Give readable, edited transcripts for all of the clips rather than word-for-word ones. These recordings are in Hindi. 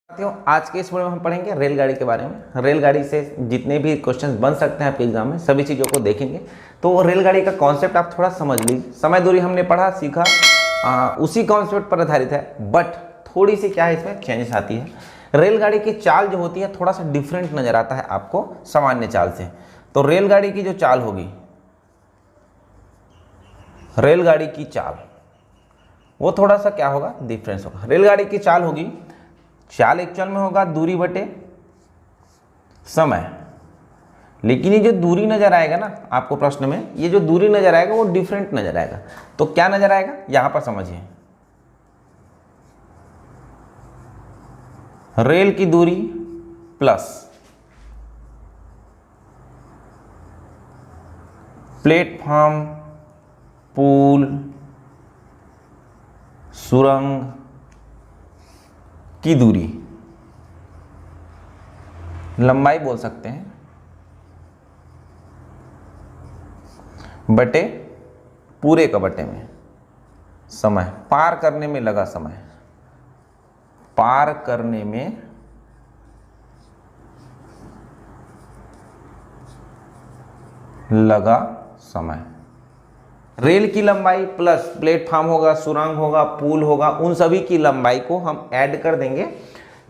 साथियों, आज के इस वीडियो में हम पढ़ेंगे रेलगाड़ी के बारे में। रेलगाड़ी से जितने भी क्वेश्चंस बन सकते हैं आपके एग्जाम में, सभी चीज़ों को देखेंगे। तो रेलगाड़ी का कॉन्सेप्ट आप थोड़ा समझ लीजिए। समय दूरी हमने पढ़ा सीखा, उसी कॉन्सेप्ट पर आधारित है, बट थोड़ी सी क्या है इसमें चेंजेस आती है। रेलगाड़ी की चाल जो होती है थोड़ा सा डिफरेंट नजर आता है आपको सामान्य चाल से। तो रेलगाड़ी की जो चाल होगी, रेलगाड़ी की चाल वो थोड़ा सा क्या होगा, डिफरेंस होगा। रेलगाड़ी की चाल होगी, चाल एक्चुअल में होगा दूरी बटे समय, लेकिन ये जो दूरी नजर आएगा ना आपको प्रश्न में, ये जो दूरी नजर आएगा वो डिफरेंट नजर आएगा। तो क्या नजर आएगा यहां पर समझिए, रेल की दूरी प्लस प्लेटफॉर्म, पुल, सुरंग की दूरी, लंबाई बोल सकते हैं, बटे पूरे का बटे में समय, पार करने में लगा समय, पार करने में लगा समय। रेल की लंबाई प्लस प्लेटफॉर्म होगा, सुरंग होगा, पुल होगा, उन सभी की लंबाई को हम ऐड कर देंगे।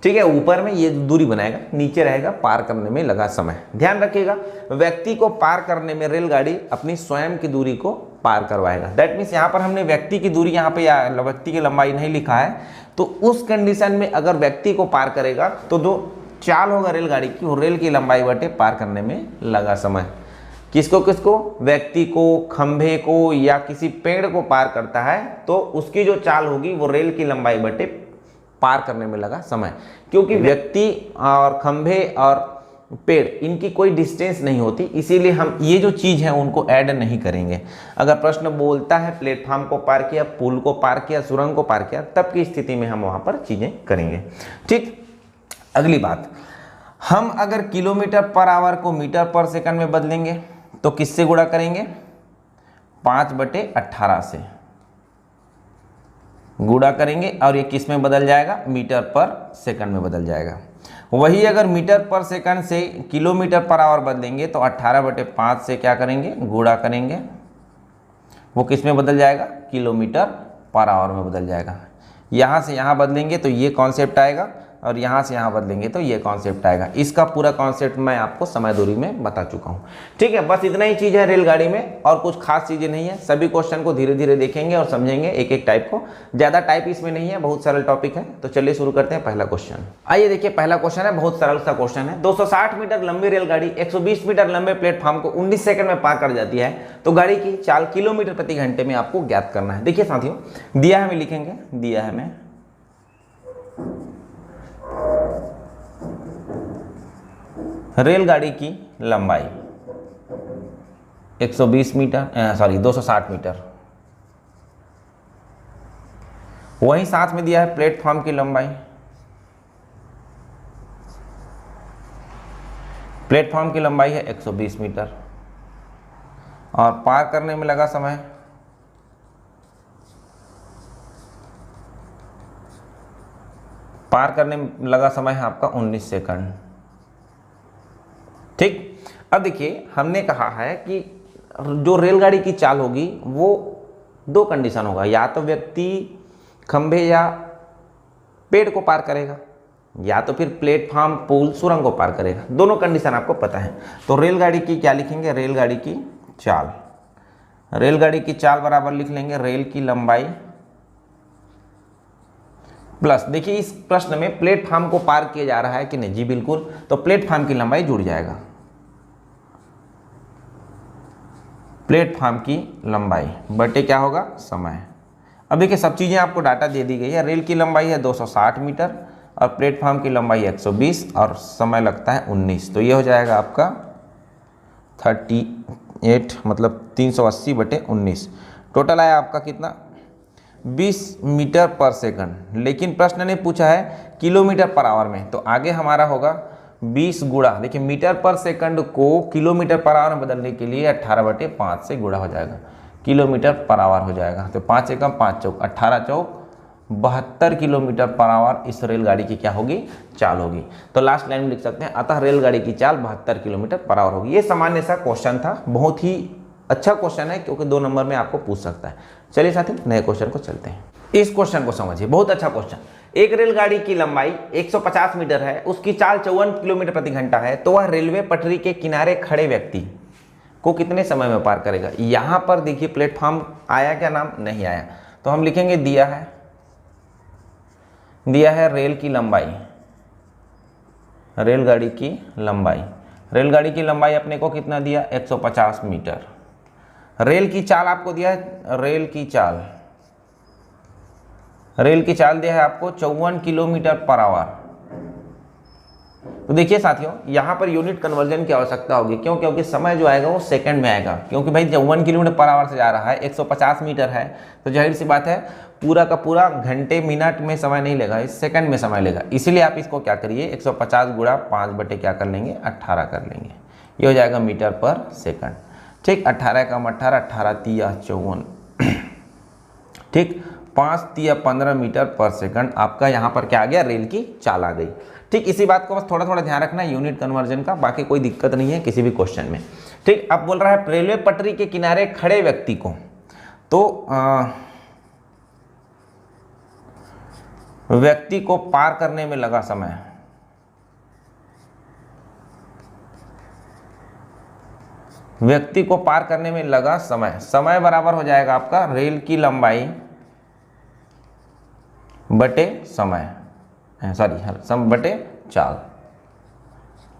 ठीक है, ऊपर में ये दूरी बनाएगा, नीचे रहेगा पार करने में लगा समय। ध्यान रखिएगा, व्यक्ति को पार करने में रेलगाड़ी अपनी स्वयं की दूरी को पार करवाएगा। दैट मीन्स यहाँ पर हमने व्यक्ति की दूरी यहाँ पे या व्यक्ति की लंबाई नहीं लिखा है, तो उस कंडीशन में अगर व्यक्ति को पार करेगा तो जो चाल होगा रेलगाड़ी की, वो रेल की लंबाई बटे पार करने में लगा समय। किसको किसको, व्यक्ति को, खंभे को या किसी पेड़ को पार करता है तो उसकी जो चाल होगी वो रेल की लंबाई बटे पार करने में लगा समय। क्योंकि व्यक्ति और खंभे और पेड़ इनकी कोई डिस्टेंस नहीं होती, इसीलिए हम ये जो चीज़ है उनको ऐड नहीं करेंगे। अगर प्रश्न बोलता है प्लेटफॉर्म को पार किया, पुल को पार किया, सुरंग को पार किया, तब की स्थिति में हम वहाँ पर चीज़ें करेंगे। ठीक, अगली बात, हम अगर किलोमीटर पर आवर को मीटर पर सेकंड में बदलेंगे तो किससे गुणा करेंगे, 5/18 से गुणा करेंगे और ये किस में बदल जाएगा, मीटर पर सेकंड में बदल जाएगा। वही अगर मीटर पर सेकंड से किलोमीटर पर आवर बदलेंगे तो 18/5 से क्या करेंगे, गुणा करेंगे, वो किस में बदल जाएगा, किलोमीटर पर आवर में बदल जाएगा। यहाँ से यहाँ बदलेंगे तो ये कॉन्सेप्ट आएगा और यहाँ से यहाँ बदलेंगे तो ये कॉन्सेप्ट आएगा। इसका पूरा कॉन्सेप्ट मैं आपको समय दूरी में बता चुका हूँ। ठीक है, बस इतना ही चीज़ है रेलगाड़ी में, और कुछ खास चीज़ें नहीं है। सभी क्वेश्चन को धीरे धीरे देखेंगे और समझेंगे, एक एक टाइप को, ज़्यादा टाइप इसमें नहीं है, बहुत सरल टॉपिक है। तो चलिए शुरू करते हैं पहला क्वेश्चन। आइए देखिए, पहला क्वेश्चन है, बहुत सरल सा क्वेश्चन है। 260 मीटर लंबी रेलगाड़ी 120 मीटर लंबे प्लेटफॉर्म को 19 सेकंड में पार कर जाती है, तो गाड़ी की चाल किलोमीटर प्रति घंटे में आपको ज्ञात करना है। देखिए साथियों, दिया है, हमें लिखेंगे, दिया है हमें रेलगाड़ी की लंबाई 120 मीटर, 260 मीटर। वहीं साथ में दिया है प्लेटफॉर्म की लंबाई, प्लेटफॉर्म की लंबाई है 120 मीटर, और पार करने में लगा समय है आपका 19 सेकंड। ठीक, अब देखिए, हमने कहा है कि जो रेलगाड़ी की चाल होगी वो दो कंडीशन होगा, या तो व्यक्ति खंभे या पेड़ को पार करेगा, या तो फिर प्लेटफॉर्म, पुल, सुरंग को पार करेगा। दोनों कंडीशन आपको पता है। तो रेलगाड़ी की क्या लिखेंगे, रेलगाड़ी की चाल, रेलगाड़ी की चाल बराबर लिख लेंगे रेल की लंबाई प्लस, देखिए इस प्रश्न में प्लेटफॉर्म को पार किया जा रहा है कि नहीं, जी बिल्कुल, तो प्लेटफॉर्म की लंबाई जुड़ जाएगा, प्लेटफॉर्म की लंबाई बटे क्या होगा, समय। अब देखिए सब चीज़ें आपको डाटा दे दी गई है। रेल की लंबाई है 260 मीटर और प्लेटफॉर्म की लंबाई 120 और समय लगता है 19, तो ये हो जाएगा आपका 38, मतलब 380/19। टोटल आया आपका कितना, 20 मीटर पर सेकंड। लेकिन प्रश्न ने पूछा है किलोमीटर पर आवर में, तो आगे हमारा होगा 20 गुणा, देखिए मीटर पर सेकंड को किलोमीटर पर आवर में बदलने के लिए 18/5 से गुणा हो जाएगा, किलोमीटर पर आवर हो जाएगा। तो 5 एकम 5 चौक 18 चौक 72 किलोमीटर पर आवर इस रेलगाड़ी की क्या होगी, चाल होगी। तो लास्ट लाइन में लिख सकते हैं अतः रेलगाड़ी की चाल 72 किलोमीटर पर आवर होगी। ये सामान्य सा क्वेश्चन था, बहुत ही अच्छा क्वेश्चन है क्योंकि 2 नंबर में आपको पूछ सकता है। चलिए साथी नए क्वेश्चन को चलते हैं। इस क्वेश्चन को समझिए, बहुत अच्छा क्वेश्चन। एक रेलगाड़ी की लंबाई 150 मीटर है, उसकी चाल 54 किलोमीटर प्रति घंटा है, तो वह रेलवे पटरी के किनारे खड़े व्यक्ति को कितने समय में पार करेगा। यहां पर देखिए प्लेटफॉर्म आया क्या, नाम नहीं आया, तो हम लिखेंगे दिया है रेल की लंबाई, रेलगाड़ी की लंबाई। रेलगाड़ी की लंबाई अपने को कितना दिया, 150 मीटर। रेल की चाल आपको दिया है, रेल की चाल दिया है आपको 54 किलोमीटर पर आवर। तो देखिए साथियों, यहां पर यूनिट कन्वर्जन की आवश्यकता होगी। क्यों? क्योंकि समय जो आएगा वो सेकंड में आएगा, क्योंकि भाई 54 किलोमीटर पर आवर से जा रहा है, 150 मीटर है, तो जाहिर सी बात है पूरा का पूरा घंटे मिनट में समय नहीं लेगा, इस सेकंड में समय लेगा। इसीलिए आप इसको क्या करिए, 150 गुणा 5 बटे क्या कर लेंगे, 18 कर लेंगे। ये हो जाएगा मीटर पर सेकंड। ठीक, 18 कम 18, 18 तिया 54, ठीक, 5 तिया 15 मीटर पर सेकंड आपका यहाँ पर क्या आ गया, रेल की चाल आ गई। ठीक, इसी बात को बस थोड़ा थोड़ा ध्यान रखना है यूनिट कन्वर्जन का, बाकी कोई दिक्कत नहीं है किसी भी क्वेश्चन में। ठीक, अब बोल रहा है रेलवे पटरी के किनारे खड़े व्यक्ति को, तो व्यक्ति को पार करने में लगा समय, व्यक्ति को पार करने में लगा समय बराबर हो जाएगा आपका रेल की लंबाई बटे समय, बटे चाल।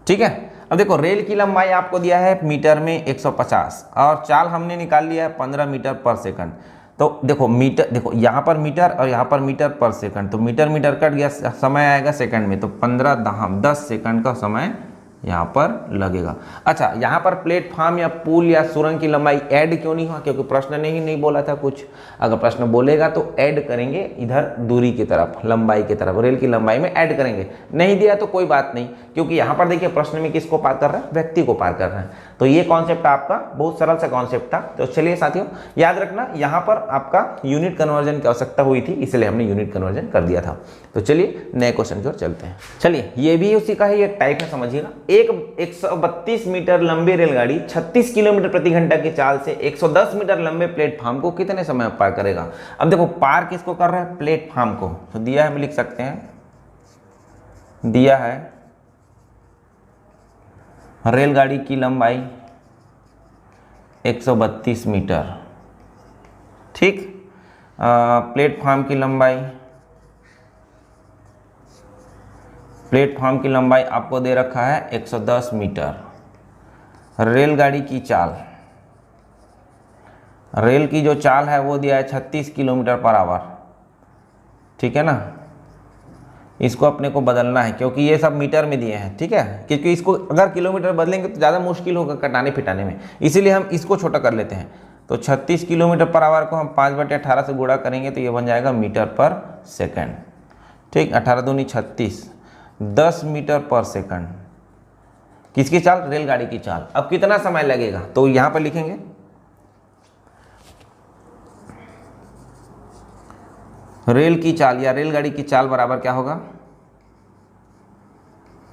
ठीक है, अब देखो रेल की लंबाई आपको दिया है मीटर में 150 और चाल हमने निकाल लिया है 15 मीटर पर सेकंड। तो देखो मीटर, देखो यहाँ पर मीटर और यहाँ पर मीटर पर सेकंड, तो मीटर कट गया, समय आएगा सेकंड में, तो 10 सेकंड का समय यहाँ पर लगेगा। अच्छा, यहाँ पर प्लेटफॉर्म या पुल या सुरंग की लंबाई ऐड क्यों नहीं हुआ, क्योंकि प्रश्न ने ही नहीं बोला था कुछ। अगर प्रश्न बोलेगा तो ऐड करेंगे इधर दूरी की तरफ, लंबाई की तरफ, रेल की लंबाई में ऐड करेंगे। नहीं दिया तो कोई बात नहीं, क्योंकि यहाँ पर देखिए प्रश्न में किसको पार कर रहा है, व्यक्ति को पार कर रहा है। तो ये कॉन्सेप्ट आपका बहुत सरल सा कॉन्सेप्ट था। तो चलिए साथियों याद रखना, यहाँ पर आपका यूनिट कन्वर्जन की आवश्यकता हुई थी, इसलिए हमने यूनिट कन्वर्जन कर दिया था। तो चलिए नए क्वेश्चन की ओर चलते हैं। चलिए, ये भी उसी का ही एक टाइप है, समझिएगा। एक 132 मीटर लंबी रेलगाड़ी 36 किलोमीटर प्रति घंटा की चाल से 110 मीटर लंबे प्लेटफॉर्म को कितने समय में पार करेगा। अब देखो पार किसको कर रहा है, प्लेटफॉर्म को। तो दिया है, हम लिख सकते हैं, दिया है रेलगाड़ी की लंबाई 132 मीटर, ठीक, प्लेटफॉर्म की लंबाई आपको दे रखा है 110 मीटर। रेलगाड़ी की चाल, रेल की जो चाल है वो दिया है 36 किलोमीटर पर आवर, ठीक है ना। इसको अपने को बदलना है क्योंकि ये सब मीटर में दिए हैं, ठीक है, क्योंकि इसको अगर किलोमीटर बदलेंगे तो ज़्यादा मुश्किल होगा कटाने फिटाने में, इसीलिए हम इसको छोटा कर लेते हैं। तो 36 किलोमीटर पर आवर को हम 5/18 से गुणा करेंगे तो ये बन जाएगा मीटर पर सेकंड, ठीक। 18 दूनी 36, 10 मीटर पर सेकंड। किसकी चाल, रेलगाड़ी की चाल। अब कितना समय लगेगा, तो यहां पर लिखेंगे रेल की चाल या रेलगाड़ी की चाल बराबर क्या होगा,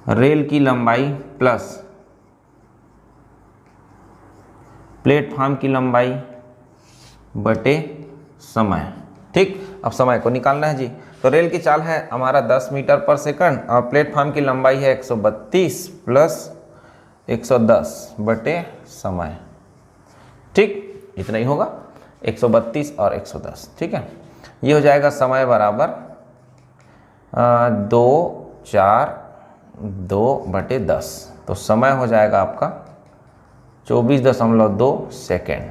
रेल की लंबाई प्लस प्लेटफॉर्म की लंबाई बटे समय, ठीक। अब समय को निकालना है जी। तो रेल की चाल है हमारा 10 मीटर पर सेकंड और प्लेटफॉर्म की लंबाई है 132 प्लस 110 बटे समय, ठीक। इतना ही होगा, 132 और 110, ठीक है। ये हो जाएगा समय बराबर 2/4/2 तो समय हो जाएगा आपका 24.2 सेकेंड,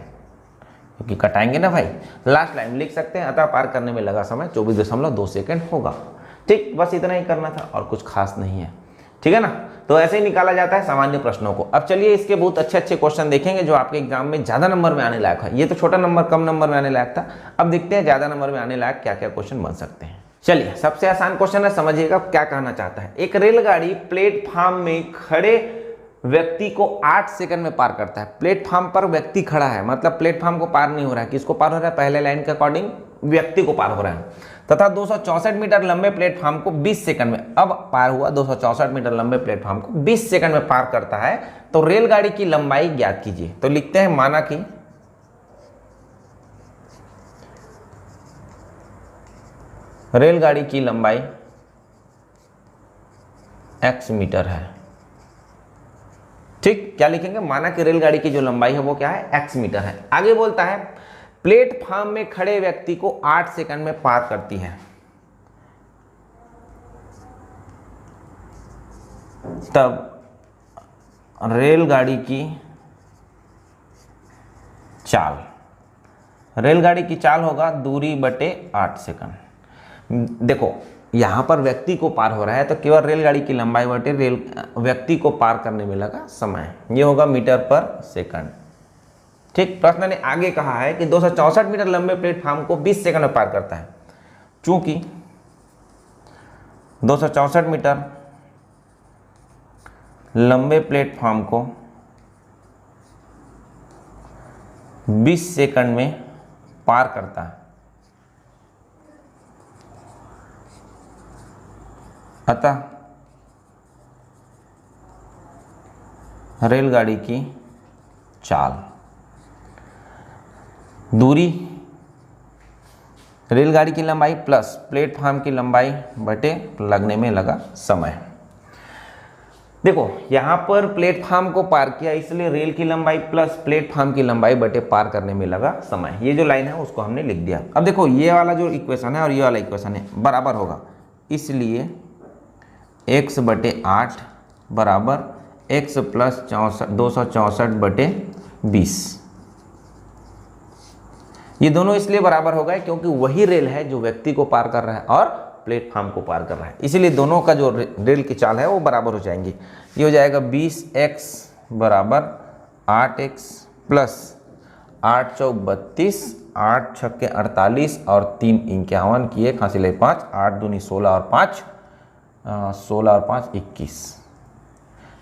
क्योंकि कटाएंगे ना भाई। लास्ट लाइन लिख सकते हैं, अतः पार करने में लगा समय 24.2 सेकेंड होगा, ठीक। बस इतना ही करना था और कुछ खास नहीं है, ठीक है ना। तो ऐसे ही निकाला जाता है सामान्य प्रश्नों को। अब चलिए इसके बहुत अच्छे अच्छे क्वेश्चन देखेंगे जो आपके एग्जाम में ज़्यादा नंबर में आने लायक है। ये तो छोटा नंबर कम नंबर में आने लायक था, अब देखते हैं ज़्यादा नंबर में आने लायक क्या क्या क्वेश्चन बन सकते हैं। चलिए सबसे आसान क्वेश्चन है, समझिएगा क्या कहना चाहता है। एक रेलगाड़ी प्लेटफॉर्म में खड़े व्यक्ति को 8 सेकंड में पार करता है। प्लेटफॉर्म पर व्यक्ति खड़ा है, मतलब प्लेटफॉर्म को पार नहीं हो रहा है, किसको पार हो रहा है, पहले लाइन के अकॉर्डिंग व्यक्ति को पार हो रहा है, तथा 264 मीटर लंबे प्लेटफॉर्म को 20 सेकंड में, अब पार हुआ 264 मीटर लंबे प्लेटफॉर्म को 20 सेकंड में पार करता है, तो रेलगाड़ी की लंबाई ज्ञात कीजिए। तो लिखते हैं माना कि रेलगाड़ी की लंबाई x मीटर है। ठीक, क्या लिखेंगे, माना कि रेलगाड़ी की जो लंबाई है वो क्या है, x मीटर है। आगे बोलता है प्लेटफॉर्म में खड़े व्यक्ति को 8 सेकंड में पार करती है, तब रेलगाड़ी की चाल, रेलगाड़ी की चाल होगा दूरी बटे 8 सेकंड। देखो यहां पर व्यक्ति को पार हो रहा है, तो केवल रेलगाड़ी की लंबाई बटे व्यक्ति को पार करने में लगा समय, ये होगा मीटर पर सेकंड। ठीक, प्रश्न ने आगे कहा है कि 264 मीटर लंबे प्लेटफॉर्म को 20 सेकंड में पार करता है। चूंकि 264 मीटर लंबे प्लेटफॉर्म को 20 सेकंड में पार करता है, अतः रेलगाड़ी की चाल, दूरी रेलगाड़ी की लंबाई प्लस प्लेटफॉर्म की लंबाई बटे लगने में लगा समय। देखो यहां पर प्लेटफॉर्म को पार किया, इसलिए रेल की लंबाई प्लस प्लेटफॉर्म की लंबाई बटे पार करने में लगा समय। ये जो लाइन है उसको हमने लिख दिया। अब देखो ये वाला जो इक्वेशन है और ये वाला इक्वेशन है बराबर होगा, इसलिए x बटे 8 बराबर x प्लस 264 बटे 20। ये दोनों इसलिए बराबर हो गए क्योंकि वही रेल है जो व्यक्ति को पार कर रहा है और प्लेटफॉर्म को पार कर रहा है, इसीलिए दोनों का जो रेल की चाल है वो बराबर हो जाएंगी। ये हो जाएगा 20x बराबर 8x प्लस 8 चौक 32, 8 छक्के 48 और 3 51 किए, खांसी ले 5, 8 दूनी 16 और 5 16 और 5 21।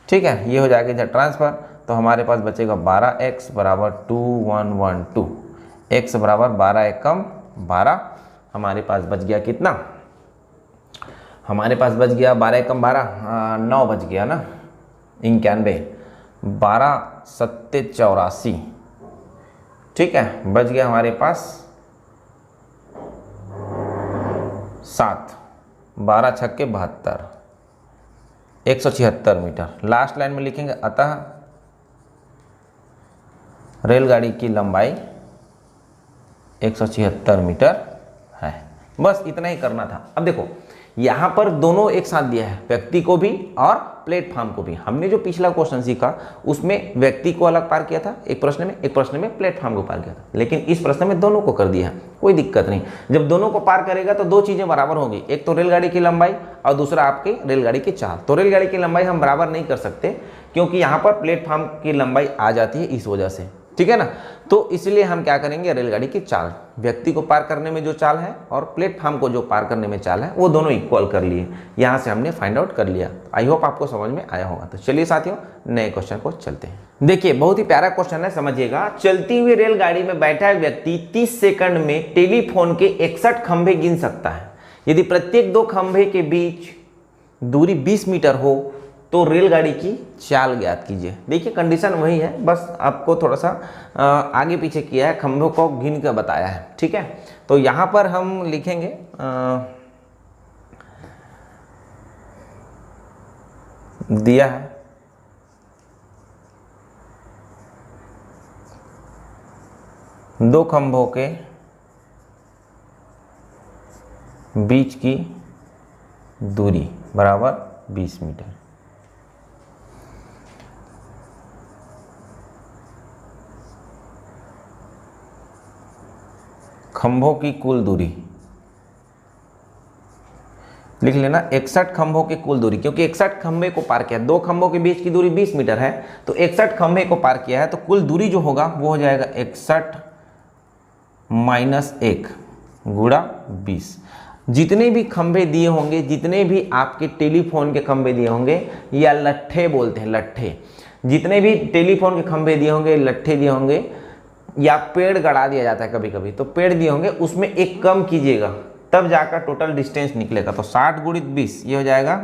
ठीक है, ये हो जाएगा जब ट्रांसफर, तो हमारे पास बचेगा 12x बराबर 2112, x बराबर 12 एकम 12। हमारे पास बच गया कितना, हमारे पास बच गया 12 एकम 12, 9 बच गया ना, 91, 12 सत्ते 84। ठीक है, बच गया हमारे पास 7, 12 छक्के 72, 176 मीटर। लास्ट लाइन में लिखेंगे अतः रेलगाड़ी की लंबाई 176 मीटर है। बस इतना ही करना था। अब देखो यहाँ पर दोनों एक साथ दिया है, व्यक्ति को भी और प्लेटफॉर्म को भी। हमने जो पिछला क्वेश्चन सीखा उसमें व्यक्ति को अलग पार किया था एक प्रश्न में, एक प्रश्न में प्लेटफॉर्म को पार किया था, लेकिन इस प्रश्न में दोनों को कर दिया है, कोई दिक्कत नहीं। जब दोनों को पार करेगा तो दो चीजें बराबर होंगी, एक तो रेलगाड़ी की लंबाई और दूसरा आपकी रेलगाड़ी की चाल। तो रेलगाड़ी की लंबाई हम बराबर नहीं कर सकते क्योंकि यहाँ पर प्लेटफॉर्म की लंबाई आ जाती है इस वजह से, ठीक है ना। तो इसलिए हम क्या करेंगे, रेलगाड़ी की चाल, व्यक्ति को पार करने में जो चाल है और प्लेटफॉर्म को जो पार करने में चाल है वो दोनों इक्वल कर लिए, यहाँ से हमने फाइंड आउट कर लिया। आई होप आपको समझ में आया होगा। तो चलिए साथियों नए क्वेश्चन को चलते हैं। देखिए बहुत ही प्यारा क्वेश्चन है, समझिएगा। चलती हुई रेलगाड़ी में बैठा व्यक्ति 30 सेकंड में टेलीफोन के 61 खंभे गिन सकता है। यदि प्रत्येक दो खंभे के बीच दूरी 20 मीटर हो तो रेलगाड़ी की चाल ज्ञात कीजिए। देखिए कंडीशन वही है, बस आपको थोड़ा सा आगे पीछे किया है, खंभों को गिन कर बताया है, ठीक है। तो यहाँ पर हम लिखेंगे दिया है दो खंभों के बीच की दूरी बराबर 20 मीटर। खंभों की कुल दूरी लिख लेना, 61 खंभों की कुल दूरी, क्योंकि 61 खंभे को पार किया, दो खंभों के बीच की दूरी 20 मीटर है, तो 61 खंभे को पार किया है, तो कुल दूरी जो होगा वो हो जाएगा 61 माइनस 1 गुणा 20। जितने भी खंभे दिए होंगे, जितने भी आपके टेलीफोन के खंभे दिए होंगे, या लट्ठे बोलते हैं, लट्ठे, जितने भी टेलीफोन के खंभे दिए होंगे, लट्ठे दिए होंगे, या पेड़ गड़ा दिया जाता है कभी कभी, तो पेड़ दिए होंगे उसमें एक कम कीजिएगा तब जाकर टोटल डिस्टेंस निकलेगा। तो 60 गुणित 20 ये हो जाएगा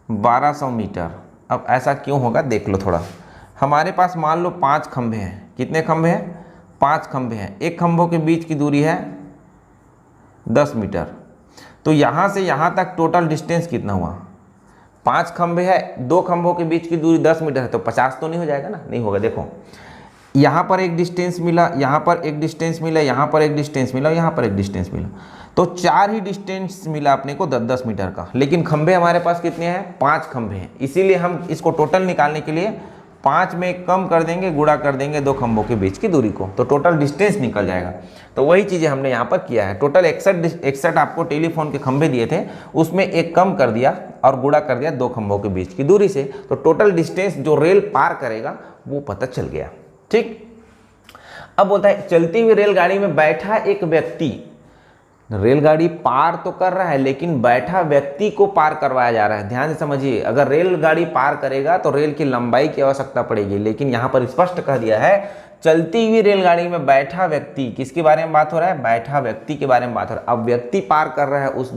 1200 मीटर। अब ऐसा क्यों होगा देख लो थोड़ा। हमारे पास मान लो 5 खंभे हैं। कितने खंभे हैं? 5 खंभे हैं। एक खंभों के बीच की दूरी है 10 मीटर। तो यहाँ से यहाँ तक टोटल डिस्टेंस कितना हुआ? 5 खंभे है, 2 खंभों के बीच की दूरी 10 मीटर है, तो 50 तो नहीं हो जाएगा ना? नहीं होगा। देखो यहाँ पर एक डिस्टेंस मिला, यहाँ पर एक डिस्टेंस मिला, यहाँ पर एक डिस्टेंस मिला, यहाँ पर एक डिस्टेंस मिला, तो 4 ही डिस्टेंस मिला अपने को 10-10 मीटर का। लेकिन खंभे हमारे पास कितने हैं? 5 खंभे हैं। इसीलिए हम इसको टोटल निकालने के लिए 5 में कम कर देंगे, गुणा कर देंगे 2 खंभों के बीच की दूरी को, तो टोटल डिस्टेंस निकल जाएगा। तो वही चीज़ें हमने यहाँ पर किया है। टोटल 61 आपको टेलीफोन के खंभे दिए थे, उसमें एक कम कर दिया और गुणा कर दिया 2 खंभों के बीच की दूरी से, तो टोटल डिस्टेंस जो रेल पार करेगा वो पता चल गया। ठीक। अब बोलता है चलती हुई रेलगाड़ी में बैठा एक व्यक्ति, रेलगाड़ी पार तो कर रहा है लेकिन बैठा व्यक्ति को पार करवाया जा रहा है। ध्यान से समझिए, अगर रेलगाड़ी पार करेगा तो रेल की लंबाई की आवश्यकता पड़ेगी, लेकिन यहाँ पर स्पष्ट कह दिया है चलती हुई रेलगाड़ी में बैठा व्यक्ति। किसके बारे में बात हो रहा है? बैठा व्यक्ति के बारे में बात हो रहा है। अब व्यक्ति पार कर रहा है उस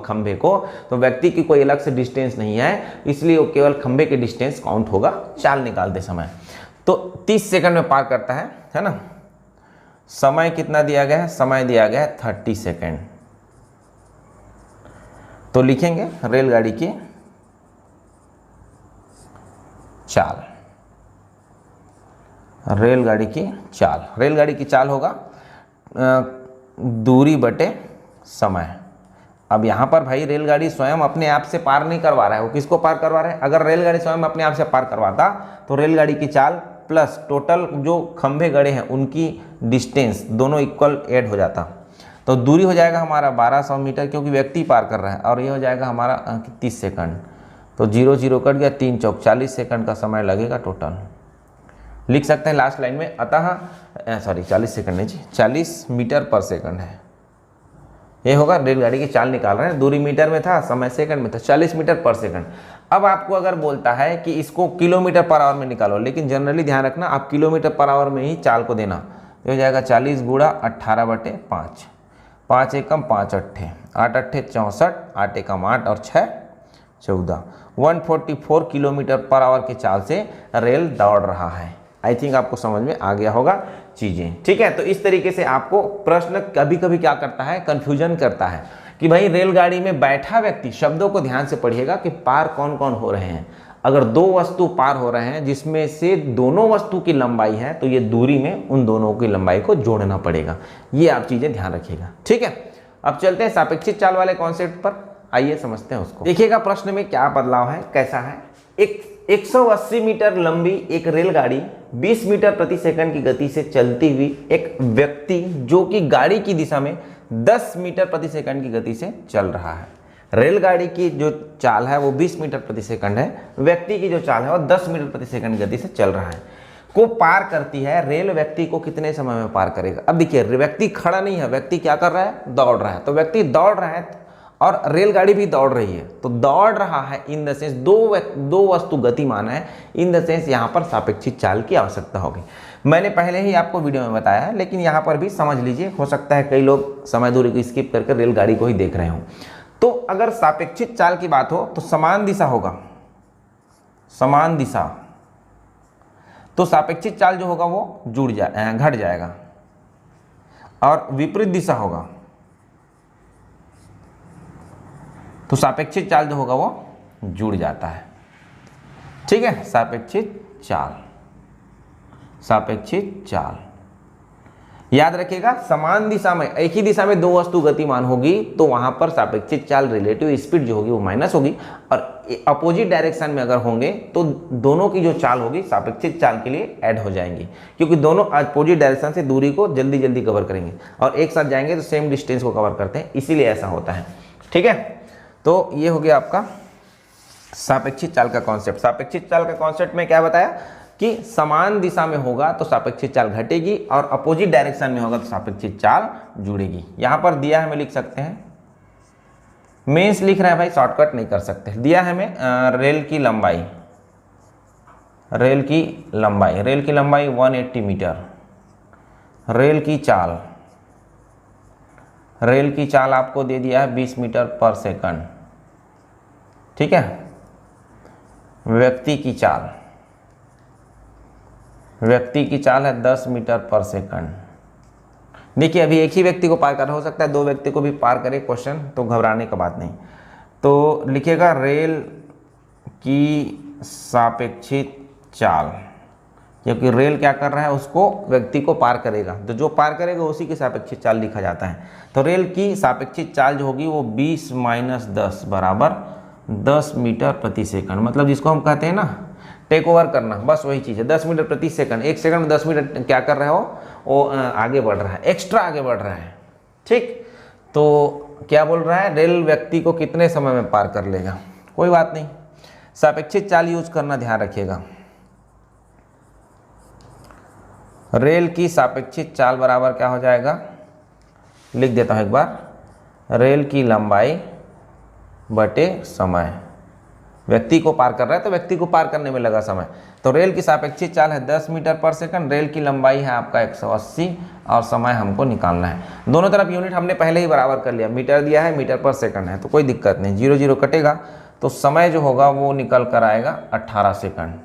खंभे को, तो व्यक्ति की कोई अलग से डिस्टेंस नहीं है, इसलिए वो केवल खंभे के डिस्टेंस काउंट होगा चाल निकालते समय। तो 30 सेकंड में पार करता है ना। समय कितना दिया गया है? समय दिया गया है 30 सेकेंड। तो लिखेंगे रेलगाड़ी की चाल। रेलगाड़ी की चाल, रेलगाड़ी की चाल होगा दूरी बटे समय। अब यहाँ पर भाई रेलगाड़ी स्वयं अपने आप से पार नहीं करवा रहा है, वो किसको पार करवा रहा है? अगर रेलगाड़ी स्वयं अपने आप से पार करवाता तो रेलगाड़ी की चाल प्लस टोटल जो खंभे गड़े हैं उनकी डिस्टेंस दोनों इक्वल ऐड हो जाता। तो दूरी हो जाएगा हमारा 1200 मीटर, क्योंकि व्यक्ति पार कर रहा है, और ये हो जाएगा हमारा 30 सेकंड। तो 0 0 कट गया, 3 चौक 40 सेकंड का समय लगेगा टोटल। लिख सकते हैं लास्ट लाइन में, अतः 40 सेकंड नहीं जी, 40 मीटर पर सेकंड है। ये होगा रेलगाड़ी की चाल निकाल रहे हैं, दूरी मीटर में था, समय सेकंड में था, 40 मीटर पर सेकंड। अब आपको अगर बोलता है कि इसको किलोमीटर पर आवर में निकालो, लेकिन जनरली ध्यान रखना आप किलोमीटर पर आवर में ही चाल को देना। ये हो जाएगा 40 गुणा 18/5, 5 एकम 5 अट्ठे, 8 अट्ठे 64, 8 एकम 8 और 6 14, 144 किलोमीटर पर आवर की चाल से रेल दौड़ रहा है। आई थिंक आपको समझ में आ गया होगा चीज़ें। ठीक है, तो इस तरीके से आपको प्रश्न कभी कभी क्या करता है, कन्फ्यूजन करता है कि भाई रेलगाड़ी में बैठा व्यक्ति, शब्दों को ध्यान से पढ़िएगा कि पार कौन कौन हो रहे हैं। अगर 2 वस्तु पार हो रहे हैं जिसमें से दोनों वस्तु की लंबाई है, तो ये दूरी में उन दोनों की लंबाई को जोड़ना पड़ेगा। ये आप चीज़ें ध्यान रखिएगा। ठीक है, अब चलते हैं सापेक्षिक चाल वाले कॉन्सेप्ट पर, आइए समझते हैं उसको। देखिएगा प्रश्न में क्या बदलाव है, कैसा है। एक 180 मीटर लंबी एक रेलगाड़ी 20 मीटर प्रति सेकंड की गति से चलती हुई एक व्यक्ति जो कि गाड़ी की दिशा में 10 मीटर प्रति सेकंड की गति से चल रहा है। रेलगाड़ी की जो चाल है वो 20 मीटर प्रति सेकंड है, व्यक्ति की जो चाल है वो 10 मीटर प्रति सेकंड गति से चल रहा है, को पार करती है। रेल व्यक्ति को कितने समय में पार करेगा? अब देखिए, व्यक्ति खड़ा नहीं है, व्यक्ति क्या कर रहा है? दौड़ रहा है। तो व्यक्ति दौड़ रहा है और रेलगाड़ी भी दौड़ रही है, तो दौड़ रहा है इन द सेंस दो वस्तु गतिमान है, इन द सेंस यहाँ पर सापेक्षिक चाल की आवश्यकता होगी। मैंने पहले ही आपको वीडियो में बताया है, लेकिन यहाँ पर भी समझ लीजिए, हो सकता है कई लोग समय दूरी को स्किप करके रेलगाड़ी को ही देख रहे हों। तो अगर सापेक्षिक चाल की बात हो तो समान दिशा होगा, समान दिशा, तो सापेक्षिक चाल जो होगा वो घट जाएगा, और विपरीत दिशा होगा तो सापेक्षिक चाल जो होगा वो जुड़ जाता है। ठीक है, सापेक्षिक चाल, सापेक्षिक चाल याद रखिएगा। समान दिशा में, एक ही दिशा में 2 वस्तु गतिमान होगी तो वहां पर सापेक्षिक चाल, रिलेटिव स्पीड जो होगी वो माइनस होगी, और अपोजिट डायरेक्शन में अगर होंगे तो दोनों की जो चाल होगी सापेक्षिक चाल के लिए ऐड हो जाएंगी, क्योंकि दोनों अपोजिट डायरेक्शन से दूरी को जल्दी जल्दी कवर करेंगे, और एक साथ जाएंगे तो सेम डिस्टेंस को कवर करते हैं, इसीलिए ऐसा होता है। ठीक है, तो ये हो गया आपका सापेक्षिक चाल का कॉन्सेप्ट। सापेक्षिक चाल का कॉन्सेप्ट में क्या बताया कि समान दिशा में होगा तो सापेक्षिक चाल घटेगी, और अपोजिट डायरेक्शन में होगा तो सापेक्षिक चाल जुड़ेगी। यहां पर दिया है, हमें लिख सकते हैं, मेंस लिख रहे हैं भाई, शॉर्टकट नहीं कर सकते। दिया है हमें रेल की लंबाई, रेल की लंबाई 180 मीटर, रेल की चाल, रेल की चाल आपको दे दिया है 20 मीटर पर सेकंड, ठीक है। व्यक्ति की चाल, व्यक्ति की चाल है 10 मीटर पर सेकंड। देखिए अभी एक ही व्यक्ति को पार करना, हो सकता है दो व्यक्ति को भी पार करे क्वेश्चन, तो घबराने का बात नहीं। तो लिखिएगा रेल की सापेक्षिक चाल, क्योंकि रेल क्या कर रहा है, उसको व्यक्ति को पार करेगा, तो जो पार करेगा उसी की सापेक्षिक चाल लिखा जाता है। तो रेल की सापेक्षिक चाल जो होगी वो 20 - 10 बराबर 10 मीटर प्रति सेकंड, मतलब जिसको हम कहते हैं ना टेक ओवर करना, बस वही चीज़ है। 10 मीटर प्रति सेकंड, एक सेकंड में 10 मीटर क्या कर रहे हो, वो आगे बढ़ रहा है, एक्स्ट्रा आगे बढ़ रहा है, ठीक। तो क्या बोल रहा है, रेल व्यक्ति को कितने समय में पार कर लेगा, कोई बात नहीं, सापेक्षिक चाल यूज करना ध्यान रखिएगा। रेल की सापेक्षिक चाल बराबर क्या हो जाएगा, लिख देता हूं एक बार, रेल की लंबाई बटे समय। व्यक्ति को पार कर रहा है तो व्यक्ति को पार करने में लगा समय, तो रेल की सापेक्षिक चाल है 10 मीटर पर सेकंड, रेल की लंबाई है आपका 180 और समय हमको निकालना है। दोनों तरफ यूनिट हमने पहले ही बराबर कर लिया, मीटर दिया है, मीटर पर सेकंड है, तो कोई दिक्कत नहीं, 0 0 कटेगा तो समय जो होगा वो निकल कर आएगा 18 सेकंड।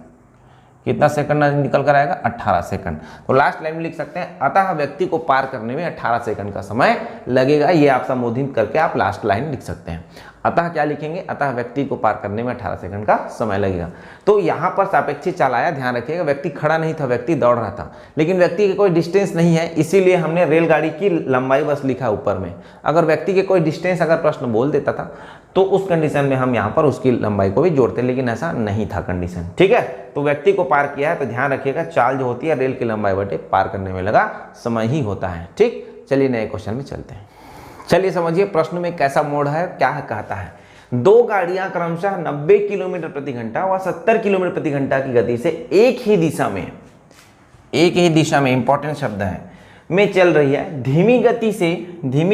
कितना सेकंड निकल कर आएगा, 18 सेकंड। तो लास्ट लाइन में लिख सकते हैं, अतः व्यक्ति को पार करने में 18 सेकंड का समय लगेगा। ये आप संबोधित करके आप लास्ट लाइन लिख सकते हैं। अतः क्या लिखेंगे, अतः व्यक्ति को पार करने में 18 सेकंड का समय लगेगा। तो यहाँ पर सापेक्षिक चाल आया, ध्यान रखिएगा, व्यक्ति खड़ा नहीं था, व्यक्ति दौड़ रहा था, लेकिन व्यक्ति के कोई डिस्टेंस नहीं है, इसीलिए हमने रेलगाड़ी की लंबाई बस लिखा ऊपर में। अगर व्यक्ति के कोई डिस्टेंस अगर प्रश्न बोल देता था तो उस कंडीशन में हम यहाँ पर उसकी लंबाई को भी जोड़ते, लेकिन ऐसा नहीं था कंडीशन, ठीक है। तो व्यक्ति को पार किया है, तो ध्यान रखिएगा चाल जो होती है रेल की लंबाई बटे पार करने में लगा समय ही होता है, ठीक। चलिए नए क्वेश्चन में चलते हैं। चलिए समझिए प्रश्न में कैसा मोड है, क्या कहता है, दो गाड़ियां क्रमशः 90 किलोमीटर प्रति घंटा व 70 किलोमीटर प्रति घंटा की गति से एक ही दिशा में इंपॉर्टेंट शब्द है में चल रही है। धीमी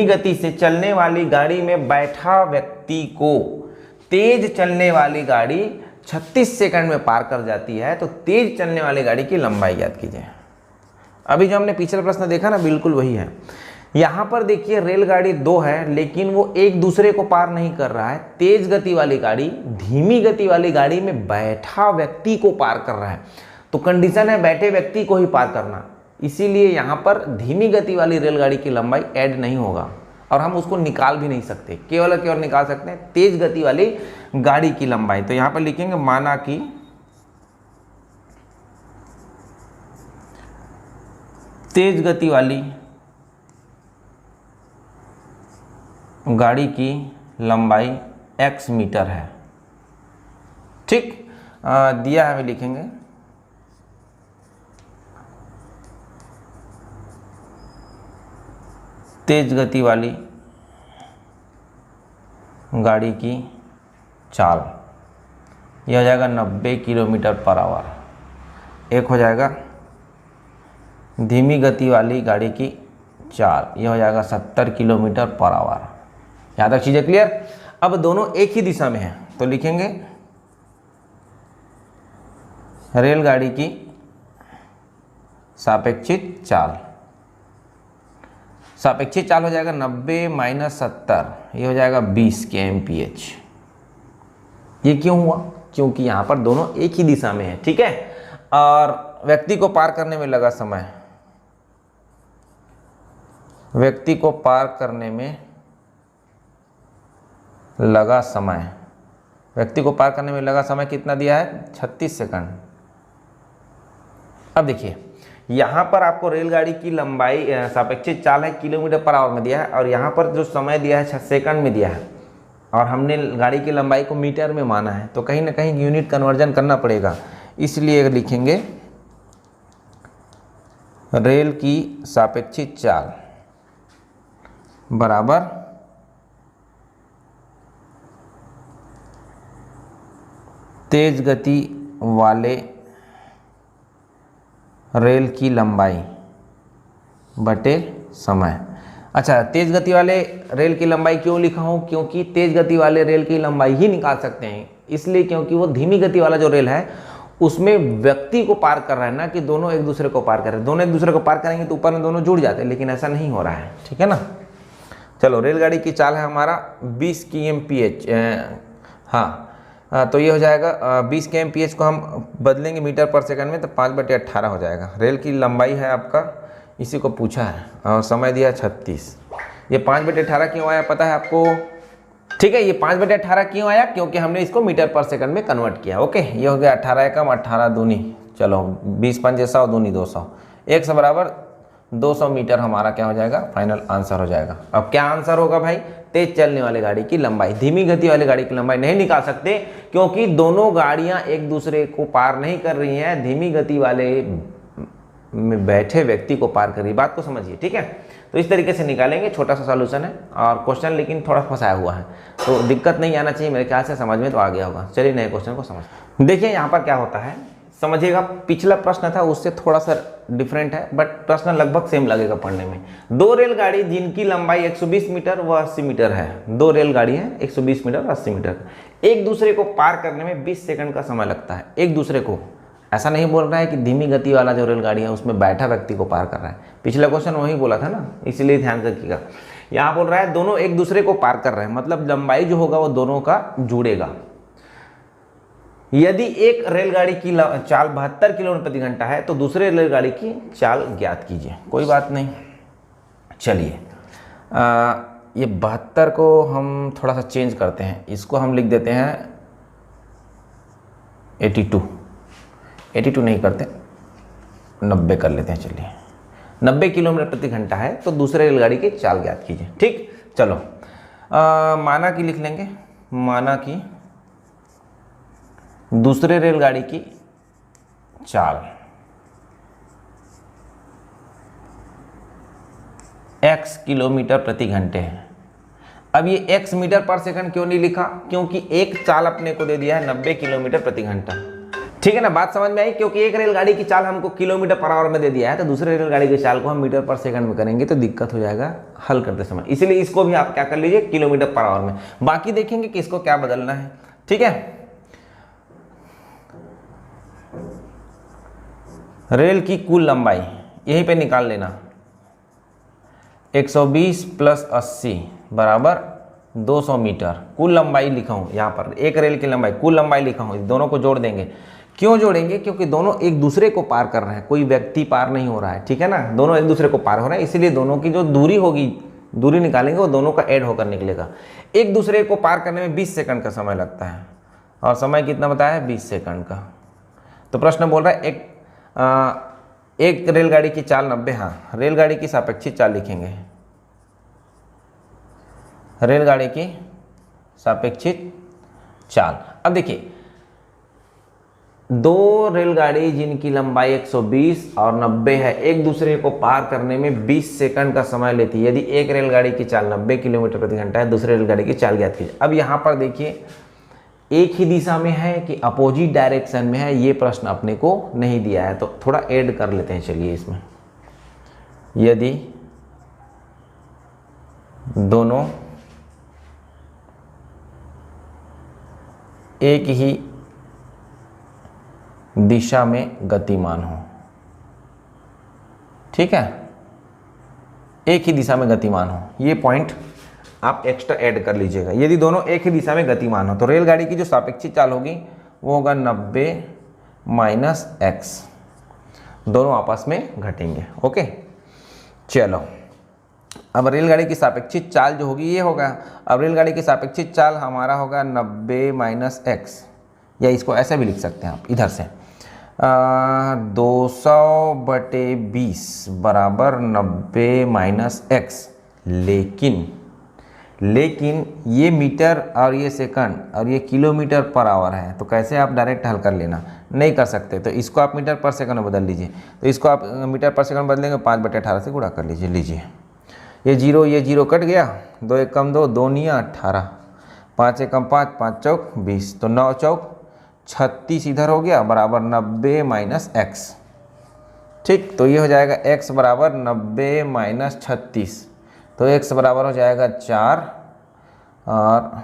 गति से चलने वाली गाड़ी में बैठा व्यक्ति को तेज चलने वाली गाड़ी 36 सेकंड में पार कर जाती है, तो तेज चलने वाली गाड़ी की लंबाई ज्ञात कीजिए। अभी जो हमने पिछला प्रश्न देखा ना, बिल्कुल वही है। यहाँ पर देखिए रेलगाड़ी दो है, लेकिन वो एक दूसरे को पार नहीं कर रहा है। तेज गति वाली गाड़ी धीमी गति वाली गाड़ी में बैठा व्यक्ति को पार कर रहा है, तो कंडीशन है बैठे व्यक्ति को ही पार करना, इसीलिए यहाँ पर धीमी गति वाली रेलगाड़ी की लंबाई ऐड नहीं होगा और हम उसको निकाल भी नहीं सकते, केवल निकाल सकते हैं तेज गति वाली गाड़ी की लंबाई। तो यहाँ पर लिखेंगे माना कि तेज गति वाली गाड़ी की लंबाई x मीटर है, ठीक। दिया है, लिखेंगे तेज गति वाली गाड़ी की चाल, यह हो जाएगा 90 किलोमीटर पर आवर। एक हो जाएगा धीमी गति वाली गाड़ी की चाल, यह हो जाएगा 70 किलोमीटर पर आवर। यहाँ तक चीज़ें क्लियर। अब दोनों एक ही दिशा में हैं, तो लिखेंगे रेलगाड़ी की सापेक्षिक चाल, सापेक्षिक चाल हो जाएगा 90 - 70, ये हो जाएगा 20 kmph। ये क्यों हुआ, क्योंकि यहाँ पर दोनों एक ही दिशा में है, ठीक है। और व्यक्ति को पार करने में लगा समय, व्यक्ति को पार करने में लगा समय, व्यक्ति को पार करने में लगा समय कितना दिया है, 36 सेकंड। अब देखिए यहाँ पर आपको रेलगाड़ी की लंबाई सापेक्षिक चाल है किलोमीटर पर आवर में दिया है, और यहाँ पर जो समय दिया है 6 सेकंड में दिया है, और हमने गाड़ी की लंबाई को मीटर में माना है, तो कहीं ना कहीं यूनिट कन्वर्जन करना पड़ेगा। इसलिए लिखेंगे रेल की सापेक्षिक चाल बराबर तेज गति वाले रेल की लंबाई बटे समय। अच्छा, तेज गति वाले रेल की लंबाई क्यों लिखा हूँ, क्योंकि तेज गति वाले रेल की लंबाई ही निकाल सकते हैं, इसलिए क्योंकि वो धीमी गति वाला जो रेल है उसमें व्यक्ति को पार कर रहा है ना कि दोनों एक दूसरे को पार कर रहे हैं। दोनों एक दूसरे को पार करेंगे तो ऊपर में दोनों जुड़ जाते हैं, लेकिन ऐसा नहीं हो रहा है, ठीक है ना। चलो, रेलगाड़ी की चाल है हमारा 20 kmph। हाँ, तो ये हो जाएगा 20 kmph को हम बदलेंगे मीटर पर सेकंड में तो 5/18 हो जाएगा। रेल की लंबाई है आपका, इसी को पूछा है, और समय दिया 36। ये 5/18 क्यों आया पता है आपको? ठीक है, ये 5/18 क्यों आया? क्योंकि हमने इसको मीटर पर सेकंड में कन्वर्ट किया। ओके, ये हो गया 18 एकम 18 दूनी, चलो 20 पंजे 100 दूनी 200, 100 बराबर 200 मीटर हमारा क्या हो जाएगा? फाइनल आंसर हो जाएगा। अब क्या आंसर होगा भाई? तेज चलने वाली गाड़ी की लंबाई। धीमी गति वाली गाड़ी की लंबाई नहीं निकाल सकते, क्योंकि दोनों गाड़ियां एक दूसरे को पार नहीं कर रही हैं, धीमी गति वाले में बैठे व्यक्ति को पार कर रही। बात को समझिए, ठीक है। तो इस तरीके से निकालेंगे, छोटा सा सॉल्यूशन है और क्वेश्चन लेकिन थोड़ा फंसाया हुआ है, तो दिक्कत नहीं आना चाहिए मेरे ख्याल से, समझ में तो आ गया होगा। चलिए नए क्वेश्चन को समझ। देखिए यहाँ पर क्या होता है, समझिएगा। पिछला प्रश्न था उससे थोड़ा सा डिफरेंट है, बट प्रश्न लगभग सेम लगेगा पढ़ने में। दो रेलगाड़ी जिनकी लंबाई 120 मीटर व 80 मीटर है, दो रेलगाड़ी है 120 मीटर और 80 मीटर, एक दूसरे को पार करने में 20 सेकंड का समय लगता है। एक दूसरे को, ऐसा नहीं बोल रहा है कि धीमी गति वाला जो रेलगाड़ी है उसमें बैठा व्यक्ति को पार कर रहा है। पिछला क्वेश्चन वही बोला था ना, इसलिए ध्यान रखिएगा। यहाँ बोल रहा है दोनों एक दूसरे को पार कर रहे हैं, मतलब लंबाई जो होगा वो दोनों का जुड़ेगा। यदि एक रेलगाड़ी की चाल 72 किलोमीटर प्रति घंटा है तो दूसरे रेलगाड़ी की चाल ज्ञात कीजिए। कोई बात नहीं, चलिए ये 72 को हम थोड़ा सा चेंज करते हैं, इसको हम लिख देते हैं 82 नहीं करते, 90 कर लेते हैं। चलिए 90 किलोमीटर प्रति घंटा है तो दूसरे रेलगाड़ी की चाल ज्ञात कीजिए। ठीक, चलो माना कि लिख लेंगे, माना कि दूसरे रेलगाड़ी की चाल x किलोमीटर प्रति घंटे है। अब ये x मीटर पर सेकंड क्यों नहीं लिखा? क्योंकि एक चाल अपने को दे दिया है 90 किलोमीटर प्रति घंटा, ठीक है ना। बात समझ में आई? क्योंकि एक रेलगाड़ी की चाल हमको किलोमीटर पर आवर में दे दिया है, तो दूसरे रेलगाड़ी की चाल को हम मीटर पर सेकंड में करेंगे तो दिक्कत हो जाएगा हल करते समय। इसलिए इसको भी आप क्या कर लीजिए, किलोमीटर पर आवर में। बाकी देखेंगे कि इसको क्या बदलना है, ठीक है। रेल की कुल लंबाई यहीं पे निकाल लेना, 120 + 80 बराबर 200 मीटर। कुल लंबाई लिखा हूँ यहाँ पर, एक रेल की लंबाई कुल लंबाई लिखा हूँ, दोनों को जोड़ देंगे। क्यों जोड़ेंगे? क्योंकि दोनों एक दूसरे को पार कर रहे हैं, कोई व्यक्ति पार नहीं हो रहा है, ठीक है ना। दोनों एक दूसरे को पार हो रहे हैं, इसीलिए दोनों की जो दूरी होगी, दूरी निकालेंगे वो दोनों का ऐड होकर निकलेगा। एक दूसरे को पार करने में 20 सेकंड का समय लगता है, और समय कितना बताया है? 20 सेकंड का। तो प्रश्न बोल रहा है एक रेलगाड़ी की चाल 90, हाँ रेलगाड़ी की सापेक्षिक चाल लिखेंगे, रेलगाड़ी की सापेक्षिक चाल। अब देखिए, दो रेलगाड़ी जिनकी लंबाई 120 और 90 है, एक दूसरे को पार करने में 20 सेकंड का समय लेती है। यदि एक रेलगाड़ी की चाल 90 किलोमीटर प्रति घंटा है, दूसरे रेलगाड़ी की चाल ज्ञात कीजिए। अब यहाँ पर देखिए, एक ही दिशा में है कि अपोजिट डायरेक्शन में है, ये प्रश्न अपने को नहीं दिया है, तो थोड़ा ऐड कर लेते हैं। चलिए इसमें, यदि दोनों एक ही दिशा में गतिमान हो, ठीक है, एक ही दिशा में गतिमान हो, ये पॉइंट आप एक्स्ट्रा ऐड कर लीजिएगा। यदि दोनों एक ही दिशा में गतिमान हो तो रेलगाड़ी की जो सापेक्षिक चाल होगी वो होगा 90 - x, दोनों आपस में घटेंगे। ओके, चलो अब रेलगाड़ी की सापेक्षिक चाल जो होगी ये होगा। अब रेलगाड़ी की सापेक्षिक चाल हमारा होगा 90 - x, या इसको ऐसे भी लिख सकते हैं आप इधर से, 200/20 बराबर 90 - x। लेकिन ये मीटर और ये सेकंड और ये किलोमीटर पर आवर है, तो कैसे आप डायरेक्ट हल कर लेना? नहीं कर सकते, तो इसको आप मीटर पर सेकंड में बदल लीजिए। तो इसको आप मीटर पर सेकंड बदलेंगे, 5/18 से गुणा कर लीजिए। लीजिए ये जीरो कट गया, 2 × 1 = 2, 2 × 18, 5 × 1 = 5, 5 × 4 = 20, तो 9 × 4 = 36 इधर हो गया, बराबर 90 - x। ठीक, तो ये हो जाएगा x बराबर 90 - 36, तो x बराबर हो जाएगा 4 और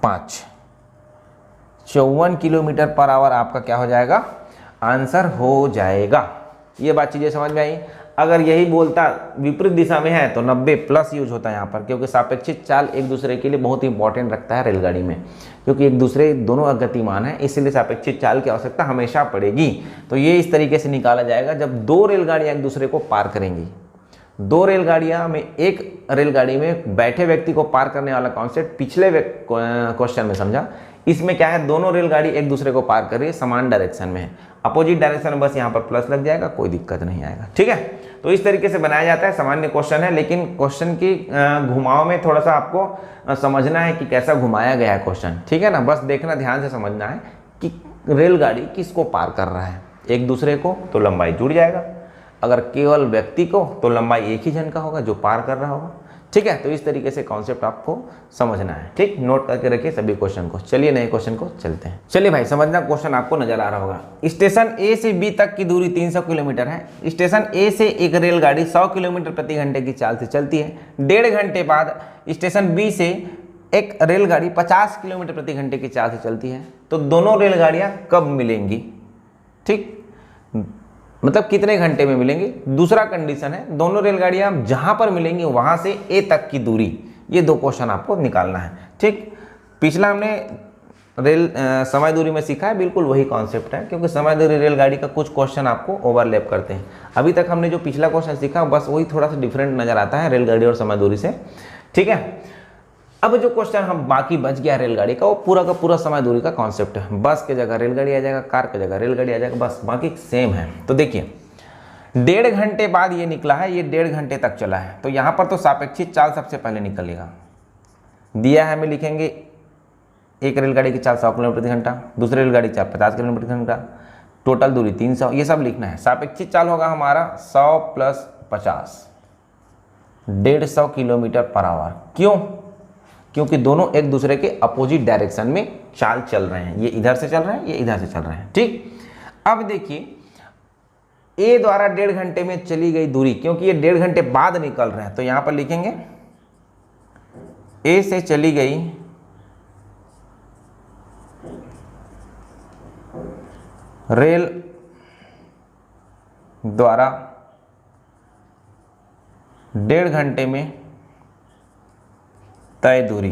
5, 54 किलोमीटर पर आवर आपका क्या हो जाएगा, आंसर हो जाएगा। ये बात चीजें समझ में आई। अगर यही बोलता विपरीत दिशा में है तो 90 प्लस यूज होता है यहाँ पर, क्योंकि सापेक्षिक चाल एक दूसरे के लिए बहुत इंपॉर्टेंट रखता है रेलगाड़ी में, क्योंकि एक दूसरे दोनों गतिमान है, इसलिए सापेक्षिक चाल की आवश्यकता हमेशा पड़ेगी। तो ये इस तरीके से निकाला जाएगा जब दो रेलगाड़ियाँ एक दूसरे को पार करेंगी। दो रेलगाड़ियाँ में एक रेलगाड़ी में बैठे व्यक्ति को पार करने वाला कॉन्सेप्ट पिछले क्वेश्चन में समझा। इसमें क्या है, दोनों रेलगाड़ी एक दूसरे को पार कर रही है, समान डायरेक्शन में है, अपोजिट डायरेक्शन में बस यहाँ पर प्लस लग जाएगा, कोई दिक्कत नहीं आएगा। ठीक है, तो इस तरीके से बनाया जाता है। सामान्य क्वेश्चन है, लेकिन क्वेश्चन की घुमाव में थोड़ा सा आपको समझना है कि कैसा घुमाया गया है क्वेश्चन। ठीक है ना, बस देखना, ध्यान से समझना है कि रेलगाड़ी किसको पार कर रहा है, एक दूसरे को तो लंबाई जुड़ जाएगा, अगर केवल व्यक्ति को तो लंबाई एक ही जन का होगा जो पार कर रहा होगा। ठीक है, तो इस तरीके से कॉन्सेप्ट आपको समझना है। ठीक, नोट करके रखिए सभी क्वेश्चन को। चलिए नए क्वेश्चन को चलते हैं। चलिए भाई, समझना, क्वेश्चन आपको नजर आ रहा होगा। स्टेशन ए से बी तक की दूरी 300 किलोमीटर है। स्टेशन ए से एक रेलगाड़ी 100 किलोमीटर प्रति घंटे की चाल से चलती है। 1.5 घंटे बाद स्टेशन बी से एक रेलगाड़ी 50 किलोमीटर प्रति घंटे की चाल से चलती है। तो दोनों रेलगाड़ियां कब मिलेंगी? ठीक, मतलब कितने घंटे में मिलेंगी। दूसरा कंडीशन है, दोनों रेलगाड़ियां जहां पर मिलेंगी वहां से ए तक की दूरी। ये दो क्वेश्चन आपको निकालना है। ठीक, पिछला हमने समय दूरी में सीखा है, बिल्कुल वही कॉन्सेप्ट है, क्योंकि समय दूरी रेलगाड़ी का कुछ क्वेश्चन आपको ओवरलैप करते हैं। अभी तक हमने जो पिछला क्वेश्चन सीखा बस वही थोड़ा सा डिफरेंट नजर आता है रेलगाड़ी और समय दूरी से। ठीक है, अब जो क्वेश्चन हम बाकी बच गया रेलगाड़ी का, वो पूरा का पूरा समय दूरी का कॉन्सेप्ट है। बस की जगह रेलगाड़ी आ जाएगा, कार की जगह रेलगाड़ी आ जाएगा, बस बाकी सेम है। तो देखिए, 1.5 घंटे बाद ये निकला है, ये 1.5 घंटे तक चला है, तो यहाँ पर तो सापेक्षिक चाल सबसे पहले निकलेगा। दिया है, हमें लिखेंगे एक रेलगाड़ी की चाल 100 किलोमीटर प्रति घंटा, दूसरी रेलगाड़ी की चाल 50 किलोमीटर प्रति घंटा, टोटल दूरी 300, ये सब लिखना है। सापेक्षिक चाल होगा हमारा 100 प्लस 50, 150 किलोमीटर पर आवर। क्यों? क्योंकि दोनों एक दूसरे के अपोजिट डायरेक्शन में चाल चल रहे हैं, ये इधर से चल रहे हैं, ये इधर से चल रहे हैं। ठीक, अब देखिए, ए द्वारा 1.5 घंटे में चली गई दूरी, क्योंकि ये 1.5 घंटे बाद निकल रहे हैं, तो यहां पर लिखेंगे ए से चली गई रेल द्वारा 1.5 घंटे में तय दूरी।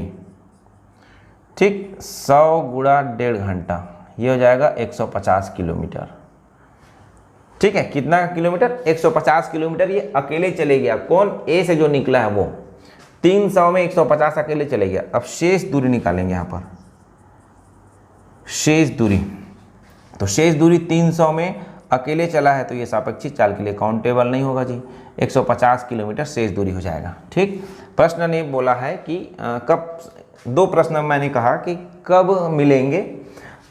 ठीक, 100 गुणा 1.5 घंटा, ये हो जाएगा 150 किलोमीटर। ठीक है, कितना किलोमीटर? 150 किलोमीटर ये अकेले चले गया। कौन? ए से जो निकला है वो। 300 में 150 अकेले चले गया। अब शेष दूरी निकालेंगे यहाँ पर, शेष दूरी। तो शेष दूरी 300 में अकेले चला है, तो ये सापेक्षिक चाल के लिए काउंटेबल नहीं होगा जी। 150 किलोमीटर शेष दूरी हो जाएगा। ठीक, प्रश्न ने बोला है कि कब, दो प्रश्न मैंने कहा कि कब मिलेंगे,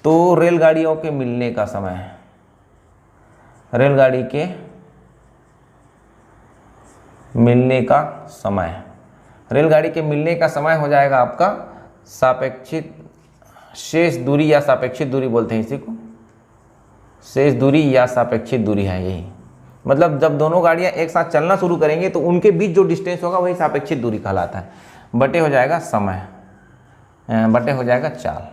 तो रेलगाड़ियों के मिलने का समय है, रेलगाड़ी के मिलने का समय, रेलगाड़ी के मिलने का समय हो जाएगा आपका सापेक्षिक शेष दूरी, या सापेक्षिक दूरी बोलते हैं इसी को, शेष दूरी या सापेक्षिक दूरी है यही। मतलब जब दोनों गाड़ियां एक साथ चलना शुरू करेंगे तो उनके बीच जो डिस्टेंस होगा वही सापेक्षिक दूरी कहलाता है। बटे हो जाएगा समय, बटे हो जाएगा चाल,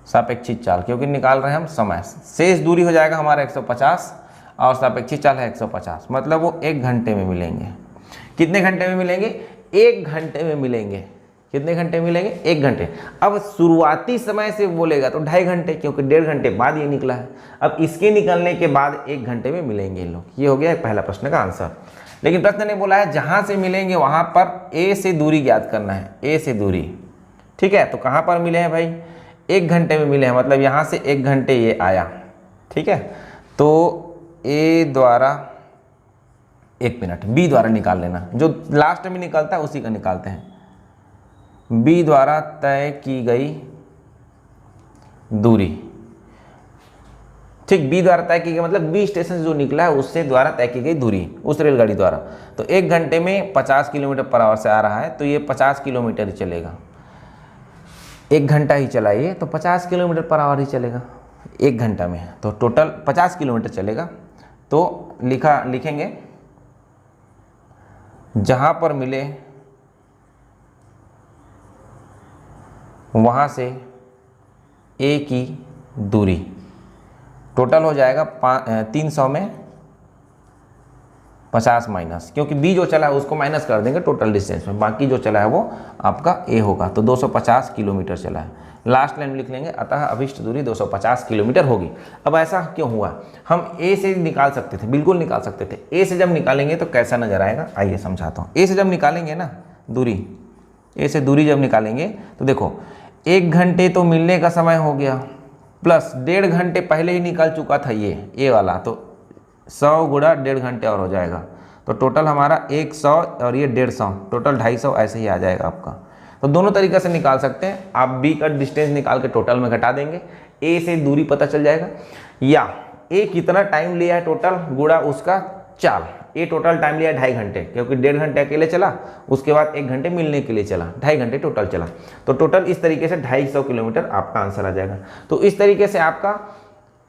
सापेक्षिक चाल, क्योंकि निकाल रहे हैं हम समय। शेष दूरी हो जाएगा हमारा 150 और सापेक्षिक चाल है 150, मतलब वो 1 घंटे में मिलेंगे। कितने घंटे में मिलेंगे? 1 घंटे में मिलेंगे। कितने घंटे मिलेंगे? 1 घंटे। अब शुरुआती समय से बोलेगा तो 2.5 घंटे, क्योंकि 1.5 घंटे बाद ये निकला है। अब इसके निकलने के बाद 1 घंटे में मिलेंगे ये लोग। ये हो गया पहला प्रश्न का आंसर। लेकिन प्रश्न ने बोला है जहां से मिलेंगे वहां पर ए से दूरी ज्ञात करना है, ए से दूरी। ठीक है, तो कहां पर मिले हैं भाई? 1 घंटे में मिले हैं, मतलब यहां से 1 घंटे ये आया। ठीक है, तो ए द्वारा 1 मिनट, बी द्वारा निकाल लेना, जो लास्ट में निकलता है उसी का निकालते हैं। बी द्वारा तय की गई दूरी। ठीक, बी द्वारा तय की गई मतलब बी स्टेशन से जो निकला है उससे द्वारा तय की गई दूरी उस रेलगाड़ी द्वारा। तो 1 घंटे में 50 किलोमीटर पर आवर से आ रहा है, तो ये 50 किलोमीटर ही चलेगा। 1 घंटा ही चलाइए तो 50 किलोमीटर पर आवर ही चलेगा 1 घंटा में, तो टोटल 50 किलोमीटर चलेगा। तो लिखेंगे जहां पर मिले वहां से ए की दूरी, टोटल हो जाएगा 300 में 50 माइनस, क्योंकि बी जो चला है उसको माइनस कर देंगे टोटल डिस्टेंस में, बाकी जो चला है वो आपका ए होगा। तो 250 किलोमीटर चला है, लास्ट लाइन लिख लेंगे, अतः अभिष्ट दूरी 250 किलोमीटर होगी। अब ऐसा क्यों हुआ, हम ए से निकाल सकते थे, बिल्कुल निकाल सकते थे। ए से जब निकालेंगे तो कैसा नजर आएगा, आइए समझाता हूँ। ए से जब निकालेंगे ना दूरी, ए से दूरी जब निकालेंगे तो देखो 1 घंटे तो मिलने का समय हो गया, प्लस 1.5 घंटे पहले ही निकल चुका था ये ए वाला, तो 100 गुणा 1.5 घंटे और हो जाएगा, तो टोटल हमारा 100 और ये 150, टोटल 250 ऐसे ही आ जाएगा आपका। तो दोनों तरीके से निकाल सकते हैं आप, बी का डिस्टेंस निकाल के टोटल में घटा देंगे, ए से दूरी पता चल जाएगा, या ए कितना टाइम लिया है टोटल गुणा उसका चाल। ए टोटल टाइम लिया 2.5 घंटे, क्योंकि 1.5 घंटे अकेले चला, उसके बाद 1 घंटे मिलने के लिए चला, 2.5 घंटे टोटल चला, तो टोटल इस तरीके से 250 किलोमीटर आपका आंसर आ जाएगा। तो इस तरीके से आपका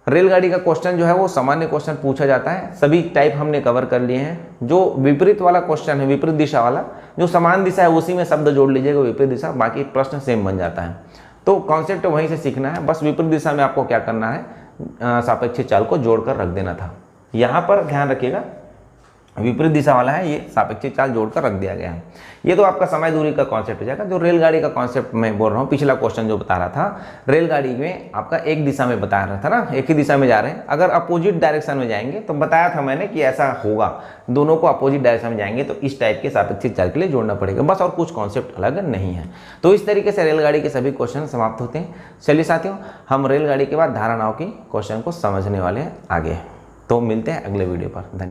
रेलगाड़ी का क्वेश्चन जो है वो सामान्य क्वेश्चन पूछा जाता है। सभी टाइप हमने कवर कर लिए हैं। जो विपरीत वाला क्वेश्चन है, विपरीत दिशा वाला, जो समान दिशा है उसी में शब्द जोड़ लीजिएगा विपरीत दिशा, बाकी प्रश्न सेम बन जाता है। तो कॉन्सेप्ट वहीं से सीखना है, बस विपरीत दिशा में आपको क्या करना है, सापेक्षिक चाल को जोड़कर रख देना था। यहाँ पर ध्यान रखिएगा, विपरीत दिशा वाला है, ये सापेक्षिक चाल जोड़कर रख दिया गया है। ये तो आपका समय दूरी का कॉन्सेप्ट हो जाएगा। जो रेलगाड़ी का कॉन्सेप्ट मैं बोल रहा हूँ, पिछला क्वेश्चन जो बता रहा था, रेलगाड़ी में आपका एक दिशा में बता रहा था ना, एक ही दिशा में जा रहे हैं, अगर अपोजिट डायरेक्शन में जाएंगे तो बताया था मैंने कि ऐसा होगा, दोनों को अपोजिट डायरेक्शन में जाएंगे तो इस टाइप के सापेक्षिक चाल के लिए जोड़ना पड़ेगा, बस और कुछ कॉन्सेप्ट अलग नहीं है। तो इस तरीके से रेलगाड़ी के सभी क्वेश्चन समाप्त होते हैं। चलिए साथियों, हम रेलगाड़ी के बाद धारणाओं की क्वेश्चन को समझने वाले हैं आगे। तो मिलते हैं अगले वीडियो पर। धन्यवाद।